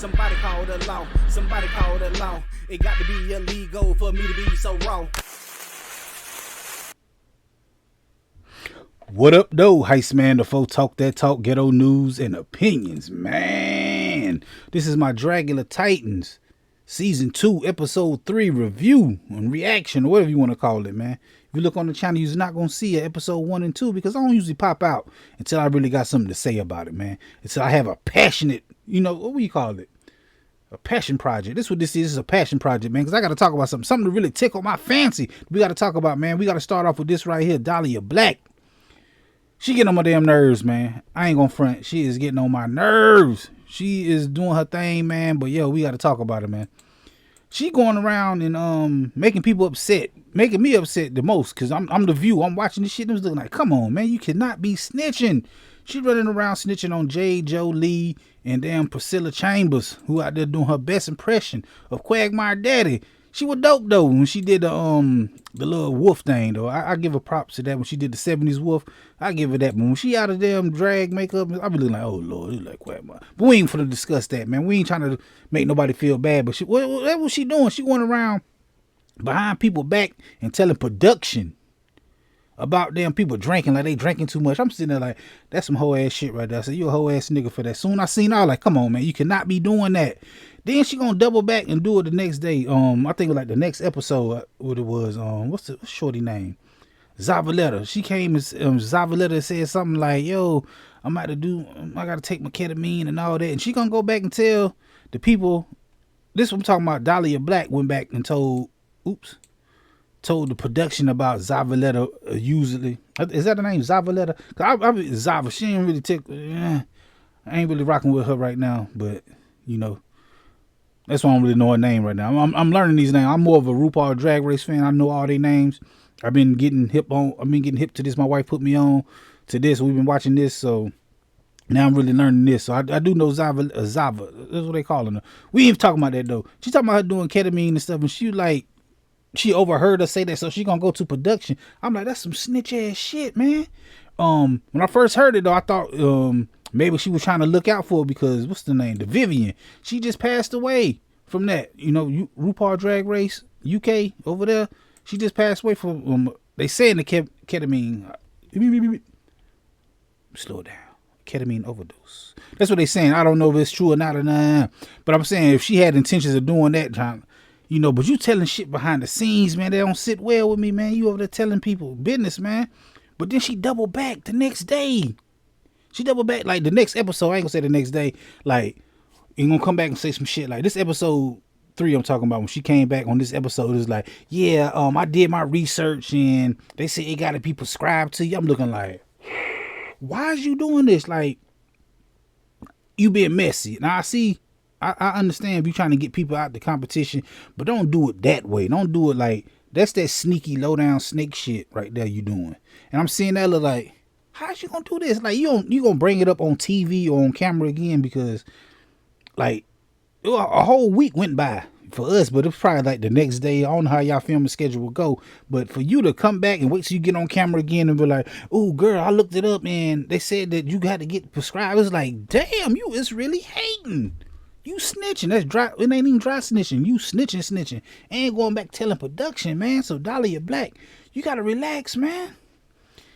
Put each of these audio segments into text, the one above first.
Somebody call the law. Somebody call the law. It got to be illegal for me to be so raw. What up, though? Heist man, the folk talk that talk, ghetto news and opinions, man. This is my Dragula Titans season 2, episode 3 review and reaction, or whatever you want to call it, man. If you look on the channel, you're not going to see episode 1 and 2 because I don't usually pop out until I really got something to say about it, man. Until I have a passionate, what do you call it? A passion project. This is what this is. This is a passion project, man, because I got to talk about something to really tickle my fancy. We got to talk about, man. We got to start off with this right here, Dollya Black. She getting on my damn nerves, man. I ain't gonna front. She is getting on my nerves. She is doing her thing, man. But yo, we got to talk about it, man. She going around and making people upset, making me upset the most, cause I'm the view. I'm watching this shit. And I was looking like, come on, man, you cannot be snitching. She running around snitching on J. Joe Lee and damn Priscilla Chambers, who out there doing her best impression of Quagmire Daddy. She was dope though when she did the little wolf thing though. I give her props to that when she did the 70s wolf. I give her that. But when she out of damn drag makeup, I be looking like, oh Lord, it's like Quagmire. But we ain't finna discuss that, man. We ain't trying to make nobody feel bad. But that's what she doing. She going around behind people back and telling production about damn people drinking like they drinking too much. I'm sitting there like, that's some whole ass shit right there. I said, you a whole ass nigga for that. Soon I seen her, like, come on, man, you cannot be doing that. Then she gonna double back and do it the next day. I think like the next episode, what it was, what's shorty name? Zavaleta. She came and Zavaleta said something like, yo, I gotta take my ketamine and all that. And she gonna go back and tell the people, this what I'm talking about, Dollya Black went back and told the production about Zavaleta usually. Is that the name, Zavaleta? Cause I Zava, she ain't really I ain't really rocking with her right now, but that's why I don't really know her name right now. I'm learning these names. I'm more of a RuPaul Drag Race fan. I know all their names. I've been getting hip to this. My wife put me on to this. We've been watching this, so now I'm really learning this. So I do know Zava. That's what they calling her. We ain't talking about that though. She talking about her doing ketamine and stuff, and she overheard her say that, so she gonna go to production. I'm like, that's some snitch ass shit, man. When I first heard it though, I thought maybe she was trying to look out for her because what's the name? The Vivian. She just passed away from that. RuPaul Drag Race UK over there. She just passed away from they saying the ketamine. Slow it down. Ketamine overdose. That's what they saying. I don't know if it's true or not but I'm saying if she had intentions of doing that, but you telling shit behind the scenes, man, they don't sit well with me, man. You over there telling people business, man. But then she doubled back the next day. She doubled back like the next episode. I ain't gonna say the next day. Like, you gonna come back and say some shit like this episode 3 I'm talking about. When she came back on this episode, it's like, yeah, I did my research and they said it gotta be prescribed to you. I'm looking like, why is you doing this? Like, you being messy. Now I understand if you trying to get people out the competition, but don't do it that way. Don't do it like that's that sneaky low down snake shit right there you doing. And I'm seeing that look like, how's you gonna do this? Like you gonna bring it up on TV or on camera again because like a whole week went by for us, but it's probably like the next day. I don't know how y'all filming schedule will go, but for you to come back and wait till you get on camera again and be like, oh girl, I looked it up and they said that you got to get prescribed. It's like, damn, you is really hating. You snitching. That's dry. It ain't even dry snitching. You snitching. Ain't going back telling production, man. So Dollya Black, you gotta relax, man.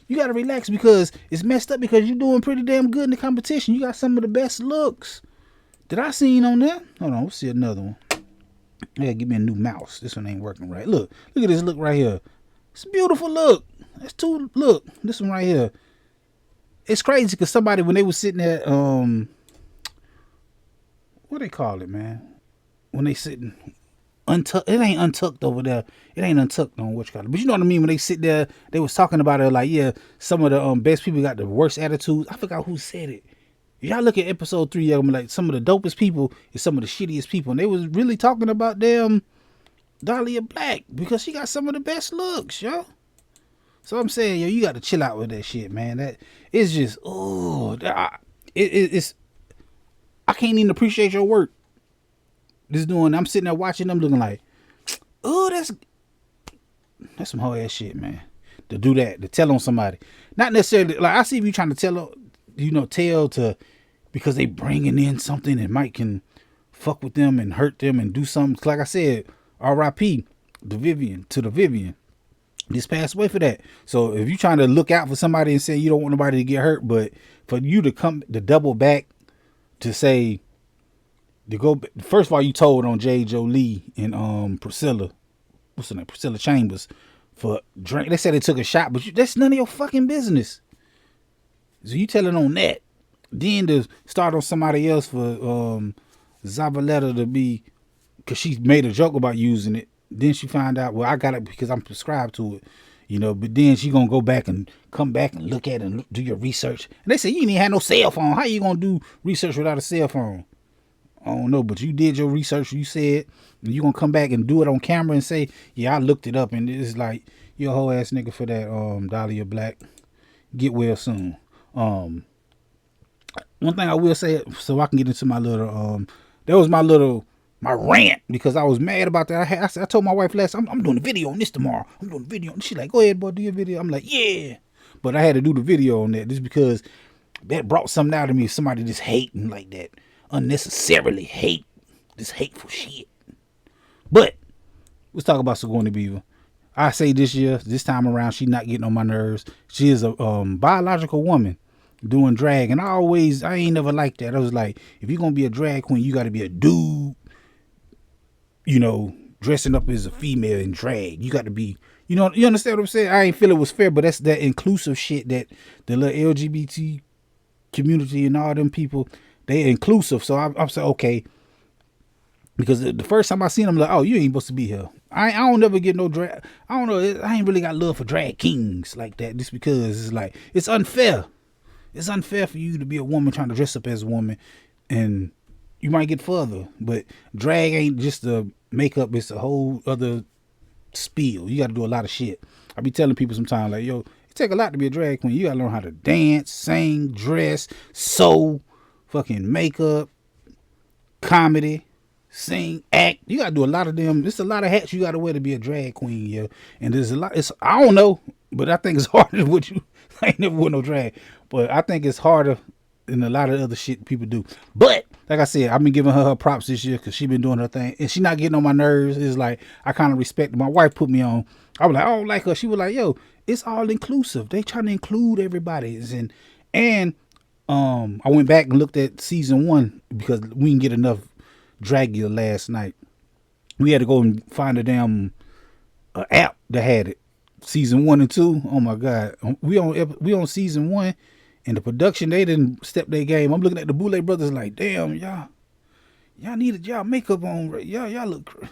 You gotta relax because it's messed up because you're doing pretty damn good in the competition. You got some of the best looks that I seen on there. Hold on, let's see another one. I gotta give me a new mouse. This one ain't working right. Look at this look right here. It's a beautiful look. That's two. Look, this one right here. It's crazy because somebody when they was sitting there, what they call it, man? When they sitting untucked, it ain't untucked over there. It ain't untucked on what you call it. But you know what I mean? When they sit there, they was talking about it like, yeah, some of the best people got the worst attitudes. I forgot who said it. Y'all look at episode 3 of them, like some of the dopest people is some of the shittiest people. And they was really talking about them Dollya Black because she got some of the best looks, yo. So I'm saying, yo, you got to chill out with that shit, man. That it's just, it's I can't even appreciate your work. I'm sitting there watching them looking like, oh, that's some whole ass shit, man. To do that, to tell on somebody. Not necessarily, like I see if you trying to tell to, because they bringing in something that might can fuck with them and hurt them and do something. Like I said, R.I.P. the Vivian. Just passed away for that. So if you're trying to look out for somebody and say you don't want nobody to get hurt, but for you to come to double back to say to go, first of all, you told on J. Jolie and Priscilla, what's her name, Priscilla Chambers, for drink. They said they took a shot, but that's none of your fucking business. So you telling on that. Then to start on somebody else for Zavaleta to be, because she made a joke about using it. Then she found out, well, I got it because I'm prescribed to it, you know. But then she gonna go back and come back and look at it and do your research. And they say you ain't even had no cell phone. How you gonna do research without a cell phone? I don't know, but you did your research. You said and you gonna come back and do it on camera and say, yeah, I looked it up, and it's like you're a whole ass nigga for that. Dollya Black, get well soon. One thing I will say, so I can get into my little that was my rant, because I was mad about that. I told my wife last, I'm doing a video on this tomorrow. I'm doing a video. And she's like, go ahead, boy, do your video. I'm like, yeah. But I had to do the video on that just because that brought something out of me. Somebody just hating like that. Unnecessarily hate. This hateful shit. But let's talk about Sigourney Beaver. I say this time around, she not getting on my nerves. She is a biological woman doing drag. And I ain't never liked that. I was like, if you're going to be a drag queen, you got to be a dude. You know, dressing up as a female in drag. You got to be, you know, you understand what I'm saying? I ain't feel it was fair, but that's that inclusive shit that the little LGBT community and all them people, they inclusive. So I'm saying, okay, because the first time I seen them, like, oh, you ain't supposed to be here. I don't never get no drag. I don't know. I ain't really got love for drag kings like that, just because it's like, it's unfair. It's unfair for you to be a woman trying to dress up as a woman, and you might get further, but drag ain't just the makeup. It's a whole other spiel. You got to do a lot of shit. I be telling people sometimes, like, yo, it take a lot to be a drag queen. You got to learn how to dance, sing, dress, sew, fucking makeup, comedy, sing, act. You got to do a lot of them. There's a lot of hats you got to wear to be a drag queen, yo. And there's a lot. I don't know, but I think it's harder than what you. I ain't never wore no drag, but I think it's harder than a lot of other shit people do. But like I said, I've been giving her props this year because she been doing her thing, and she not getting on my nerves. It's like I kind of respect her. My wife put me on. I was like, I don't like her. She was like, yo, it's all inclusive. They trying to include everybody. And I went back and looked at season 1 because we didn't get enough Dragula last night. We had to go and find a damn app that had it. Season 1 and 2. Oh my God, we on season 1. And the production, they didn't step their game. I'm looking at the Boulet Brothers like, damn, y'all needed y'all makeup on. Y'all look,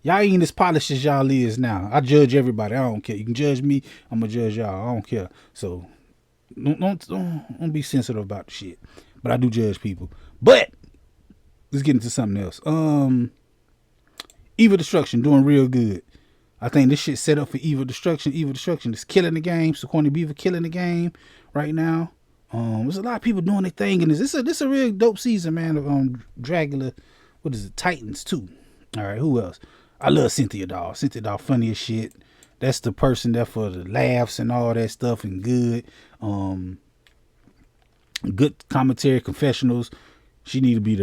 y'all ain't as polished as y'all is now. I judge everybody. I don't care. You can judge me. I'm gonna judge y'all. I don't care. So don't be sensitive about the shit. But I do judge people. But let's get into something else. Evil Destruction doing real good. I think this shit set up for Evil Destruction. Evil Destruction is killing the game. Sigourney Beaver killing the game right now. There's a lot of people doing their thing in this. This a real dope season, man, of Dragula. What is it? Titans 2. All right, who else? I love Cynthia Doll. Cynthia Doll funny as shit. That's the person there for the laughs and all that stuff and good. Good commentary, confessionals. She need to be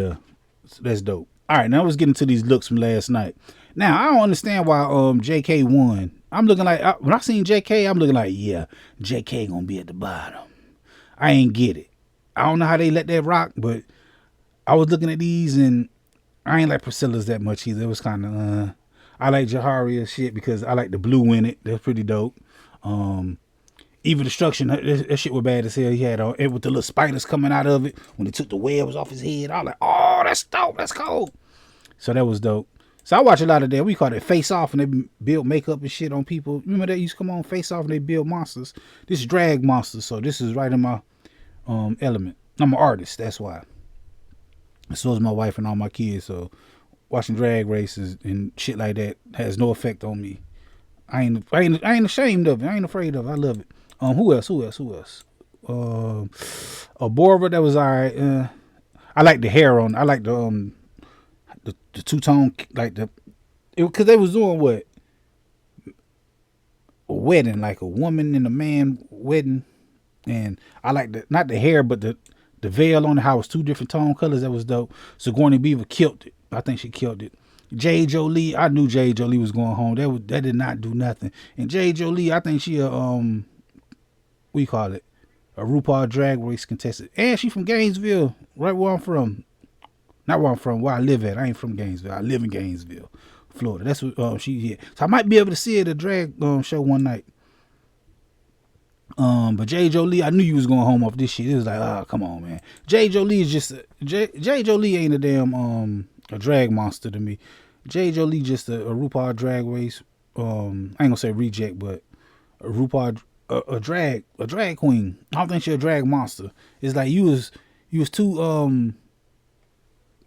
that's dope. All right, now let's get into these looks from last night. Now, I don't understand why JK won. I'm looking like, when I seen JK, I'm looking like, yeah, JK gonna be at the bottom. I ain't get it. I don't know how they let that rock, but I was looking at these and I ain't like Priscilla's that much either. It was kind of, I like Jaharia's shit because I like the blue in it. That's pretty dope. Evil Destruction, that shit was bad as hell. He had it with the little spiders coming out of it when he took the webs off his head. I was like, oh, that's dope. That's cool. So that was dope. So I watch a lot of that. We call it Face Off, and they build makeup and shit on people. Remember that used to come on Face Off and they build monsters. This is drag monsters, so this is right in my element. I'm an artist, that's why. And so is my wife and all my kids. So watching drag races and shit like that has no effect on me. I ain't ashamed of it. I ain't afraid of it. I love it. Who else? A Bora, that was alright. I like the hair on. I like the two-tone, like because they was doing what? A wedding, like a woman and a man wedding. And I like not the hair, but the The veil on the house, 2 different tone colors. That was dope. Sigourney Beaver killed it. I think she killed it. J. Jolie, I knew J. Jolie was going home. That did not do nothing. And J. Jolie, I think she a we call it a RuPaul Drag Race contestant. And she from Gainesville, right where I'm from. Not where I'm from, where I live at. I ain't from Gainesville. I live in Gainesville, Florida. That's what she here. So I might be able to see her at a drag show one night. But J. Jolie, I knew you was going home off this shit. It was like, oh, come on, man. J. Jolie is just J. Jolie ain't a damn a drag monster to me. J. Jolie just a RuPaul Drag Race. I ain't gonna say reject, but a RuPaul a drag queen. I don't think she a drag monster. It's like you was too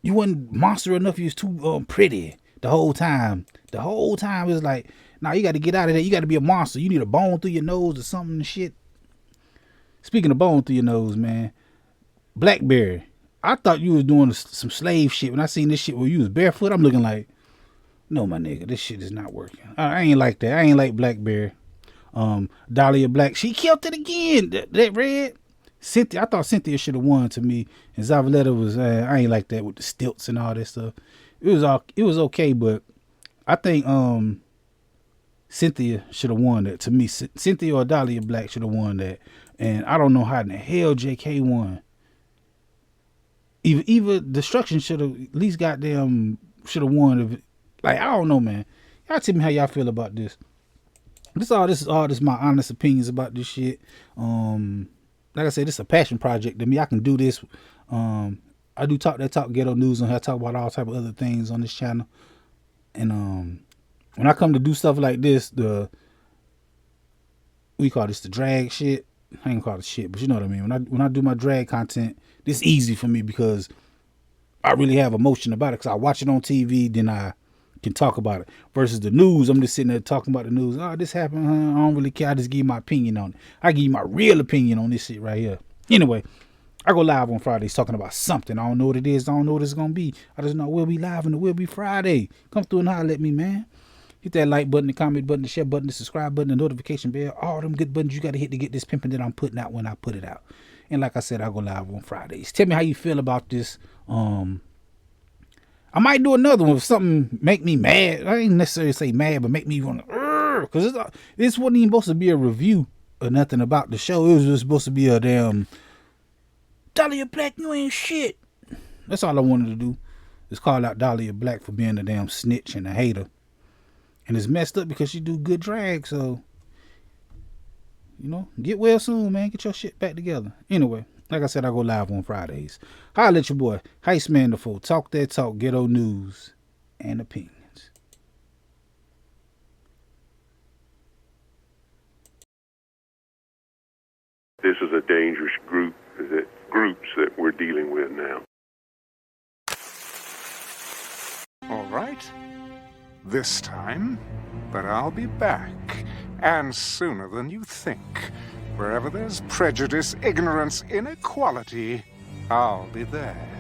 you wasn't monster enough. You was too pretty the whole time. The whole time it was like, nah, you got to get out of there. You got to be a monster. You need a bone through your nose or something and shit. Speaking of bone through your nose, man, Blackberry. I thought you was doing some slave shit. When I seen this shit where you was barefoot, I'm looking like, no, my nigga, this shit is not working. I ain't like that. I ain't like Blackberry. Dollya Black, she killed it again. That red. Cynthia, I thought Cynthia should have won to me. And Zavaleta was, I ain't like that with the stilts and all that stuff. It was okay, but I think Cynthia should have won that. To me, Cynthia or Dollya Black should have won that. And I don't know how in the hell JK won. Even Destruction should have at least should have won. Like, I don't know, man. Y'all tell me how y'all feel about this. This is all my honest opinions about this shit. Like I said, this is a passion project to me. I can do this. I do talk Ghetto News on here. I talk about all type of other things on this channel. And when I come to do stuff like this, we call this the drag shit. I ain't call it shit, but you know what I mean. When I do my drag content, this is easy for me because I really have emotion about it. Because I watch it on TV, then I can talk about it. Versus the news, I'm just sitting there talking about the news. Oh, this happened, huh? I don't really care. I just give you my opinion on it. I give you my real opinion on this shit right here. Anyway, I go live on Fridays talking about something. I don't know what it is. I don't know what it's going to be. I just know we'll be live and it will be Friday. Come through and holler at me, man. Hit that like button, the comment button, the share button, the subscribe button, the notification bell. All them good buttons you got to hit to get this pimping that I'm putting out when I put it out. And like I said, I go live on Fridays. Tell me how you feel about this. I might do another one if something make me mad. I ain't necessarily say mad, but make me want to, because this wasn't even supposed to be a review or nothing about the show. It was just supposed to be a damn Dollya Black, you ain't shit. That's all I wanted to do. Is call out Dollya Black for being a damn snitch and a hater. And it's messed up because she do good drag, so, you know, get well soon, man. Get your shit back together. Anyway, like I said, I go live on Fridays. Holla at your boy, Heist Man the Fool. Talk that talk, Ghetto News and opinions. This is a dangerous groups that we're dealing with now. All right. This time, but I'll be back, and sooner than you think. Wherever there's prejudice, ignorance, inequality, I'll be there.